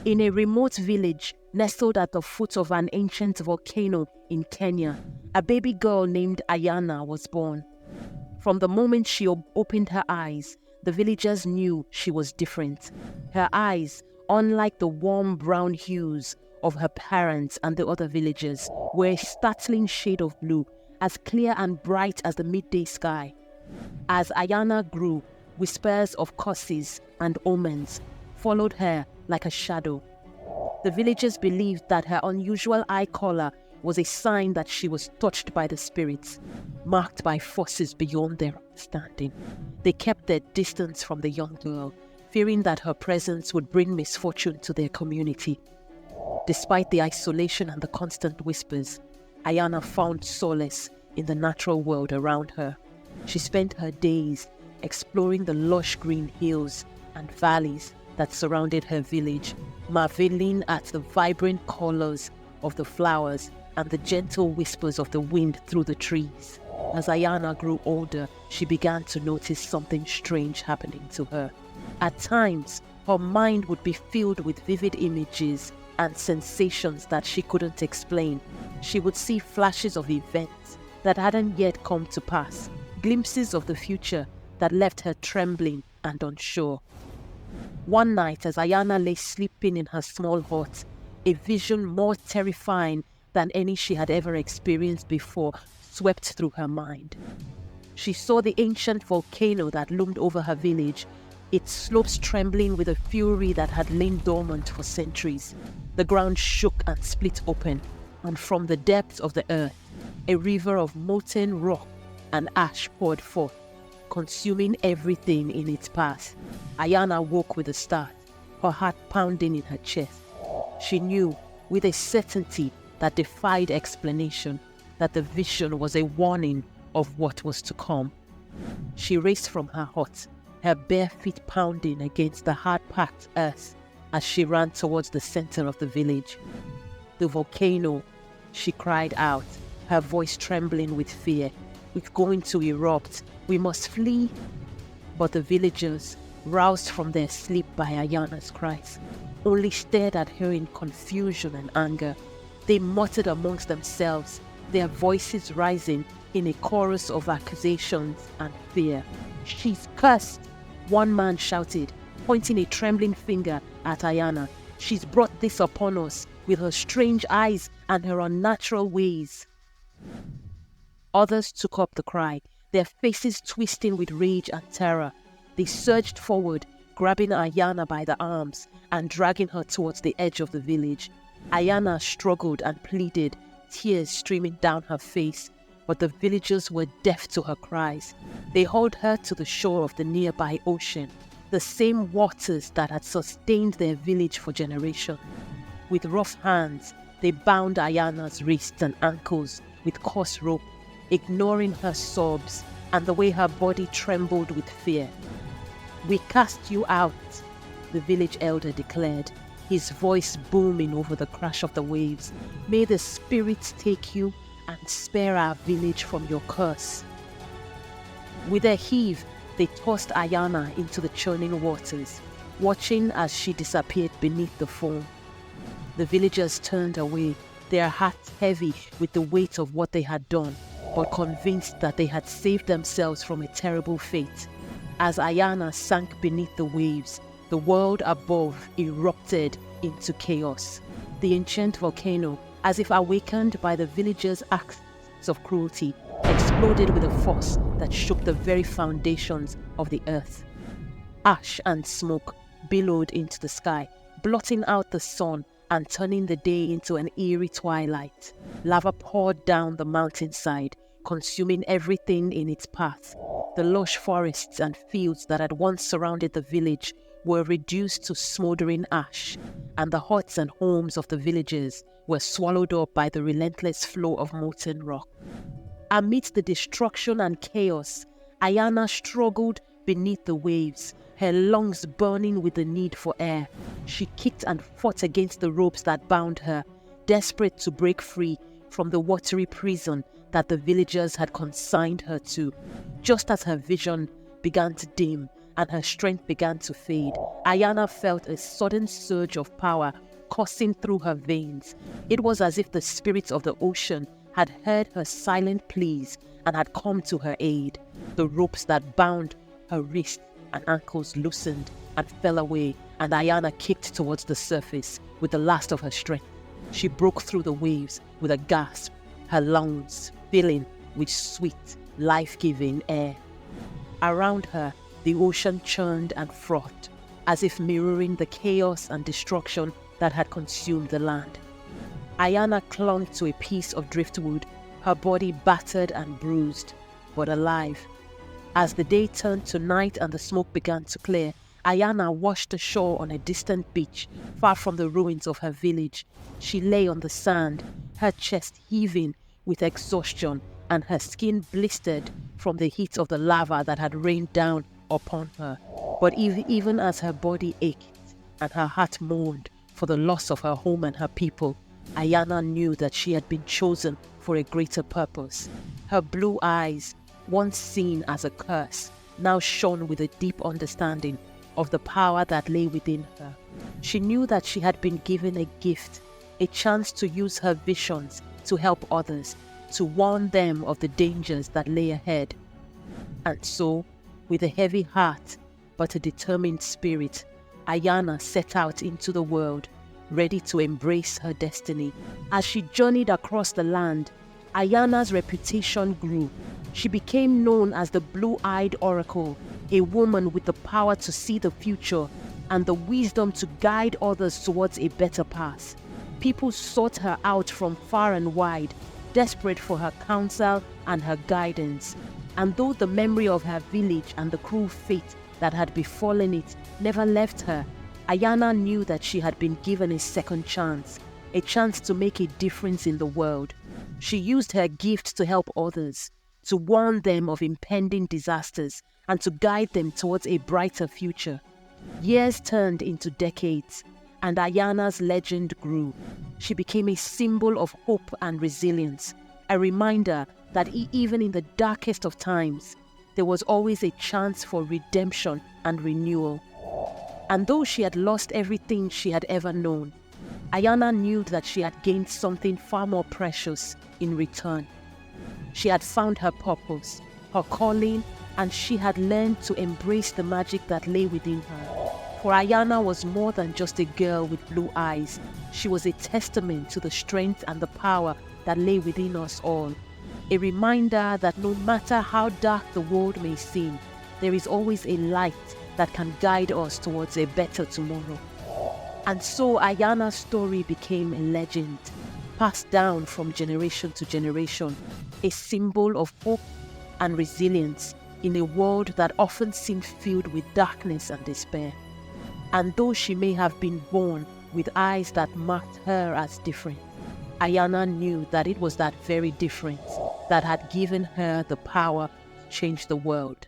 In a remote village nestled at the foot of an ancient volcano in Kenya, a baby girl named Ayana was born. From the moment she opened her eyes, the villagers knew she was different. Her eyes, unlike the warm brown hues of her parents and the other villagers, were a startling shade of blue, as clear and bright as the midday sky. As Ayana grew, whispers of curses and omens followed her like a shadow. The villagers believed that her unusual eye color was a sign that she was touched by the spirits, marked by forces beyond their understanding. They kept their distance from the young girl, fearing that her presence would bring misfortune to their community. Despite the isolation and the constant whispers, Ayana found solace in the natural world around her. She spent her days exploring the lush green hills and valleys that surrounded her village, marveling at the vibrant colors of the flowers and the gentle whispers of the wind through the trees. As Ayana grew older, she began to notice something strange happening to her. At times, her mind would be filled with vivid images and sensations that she couldn't explain. She would see flashes of events that hadn't yet come to pass, glimpses of the future that left her trembling and unsure. One night, as Ayana lay sleeping in her small hut, a vision more terrifying than any she had ever experienced before swept through her mind. She saw the ancient volcano that loomed over her village, its slopes trembling with a fury that had lain dormant for centuries. The ground shook and split open, and from the depths of the earth, a river of molten rock and ash poured forth, consuming everything in its path. Ayana woke with a start, her heart pounding in her chest. She knew, with a certainty that defied explanation, that the vision was a warning of what was to come. She raced from her hut, her bare feet pounding against the hard-packed earth as she ran towards the center of the village. "The volcano," she cried out, her voice trembling with fear. "It's going to erupt. We must flee." But the villagers, roused from their sleep by Ayana's cries, only stared at her in confusion and anger. They muttered amongst themselves, their voices rising in a chorus of accusations and fear. "She's cursed," one man shouted, pointing a trembling finger at Ayana. "She's brought this upon us with her strange eyes and her unnatural ways." Others took up the cry, their faces twisting with rage and terror. They surged forward, grabbing Ayana by the arms and dragging her towards the edge of the village. Ayana struggled and pleaded, tears streaming down her face, but the villagers were deaf to her cries. They hauled her to the shore of the nearby ocean, the same waters that had sustained their village for generations. With rough hands, they bound Ayana's wrists and ankles with coarse rope, ignoring her sobs and the way her body trembled with fear. "We cast you out," the village elder declared, his voice booming over the crash of the waves. "May the spirits take you and spare our village from your curse." With a heave, they tossed Ayana into the churning waters, watching as she disappeared beneath the foam. The villagers turned away, their hearts heavy with the weight of what they had done, but convinced that they had saved themselves from a terrible fate. As Ayana sank beneath the waves, the world above erupted into chaos. The ancient volcano, as if awakened by the villagers' acts of cruelty, exploded with a force that shook the very foundations of the earth. Ash and smoke billowed into the sky, blotting out the sun and turning the day into an eerie twilight. Lava poured down the mountainside, consuming everything in its path. The lush forests and fields that had once surrounded the village were reduced to smoldering ash, and the huts and homes of the villagers were swallowed up by the relentless flow of molten rock. Amidst the destruction and chaos, Ayana struggled beneath the waves, her lungs burning with the need for air. She kicked and fought against the ropes that bound her, desperate to break free from the watery prison that the villagers had consigned her to. Just as her vision began to dim and her strength began to fade, Ayana felt a sudden surge of power coursing through her veins. It was as if the spirits of the ocean had heard her silent pleas and had come to her aid. The ropes that bound her wrists and ankles loosened and fell away, and Ayana kicked towards the surface with the last of her strength. She broke through the waves with a gasp, her lungs filling with sweet, life-giving air. Around her, the ocean churned and frothed, as if mirroring the chaos and destruction that had consumed the land. Ayana clung to a piece of driftwood, her body battered and bruised, but alive. As the day turned to night and the smoke began to clear, Ayana washed ashore on a distant beach, far from the ruins of her village. She lay on the sand, her chest heaving with exhaustion and her skin blistered from the heat of the lava that had rained down upon her. But even as her body ached and her heart mourned for the loss of her home and her people, Ayana knew that she had been chosen for a greater purpose. Her blue eyes, once seen as a curse, now shone with a deep understanding of the power that lay within her. She knew that she had been given a gift, a chance to use her visions to help others, to warn them of the dangers that lay ahead. And so, with a heavy heart but a determined spirit, Ayana set out into the world, ready to embrace her destiny. As she journeyed across the land, Ayana's reputation grew. She became known as the Blue-Eyed Oracle, a woman with the power to see the future and the wisdom to guide others towards a better path. People sought her out from far and wide, desperate for her counsel and her guidance. And though the memory of her village and the cruel fate that had befallen it never left her, Ayana knew that she had been given a second chance, a chance to make a difference in the world. She used her gift to help others, to warn them of impending disasters, and to guide them towards a brighter future. Years turned into decades, and Ayana's legend grew. She became a symbol of hope and resilience, a reminder that even in the darkest of times, there was always a chance for redemption and renewal. And though she had lost everything she had ever known, Ayana knew that she had gained something far more precious in return. She had found her purpose, her calling, and she had learned to embrace the magic that lay within her. For Ayana was more than just a girl with blue eyes. She was a testament to the strength and the power that lay within us all. A reminder that no matter how dark the world may seem, there is always a light that can guide us towards a better tomorrow. And so Ayana's story became a legend, passed down from generation to generation, a symbol of hope and resilience in a world that often seemed filled with darkness and despair. And though she may have been born with eyes that marked her as different, Ayana knew that it was that very difference that had given her the power to change the world.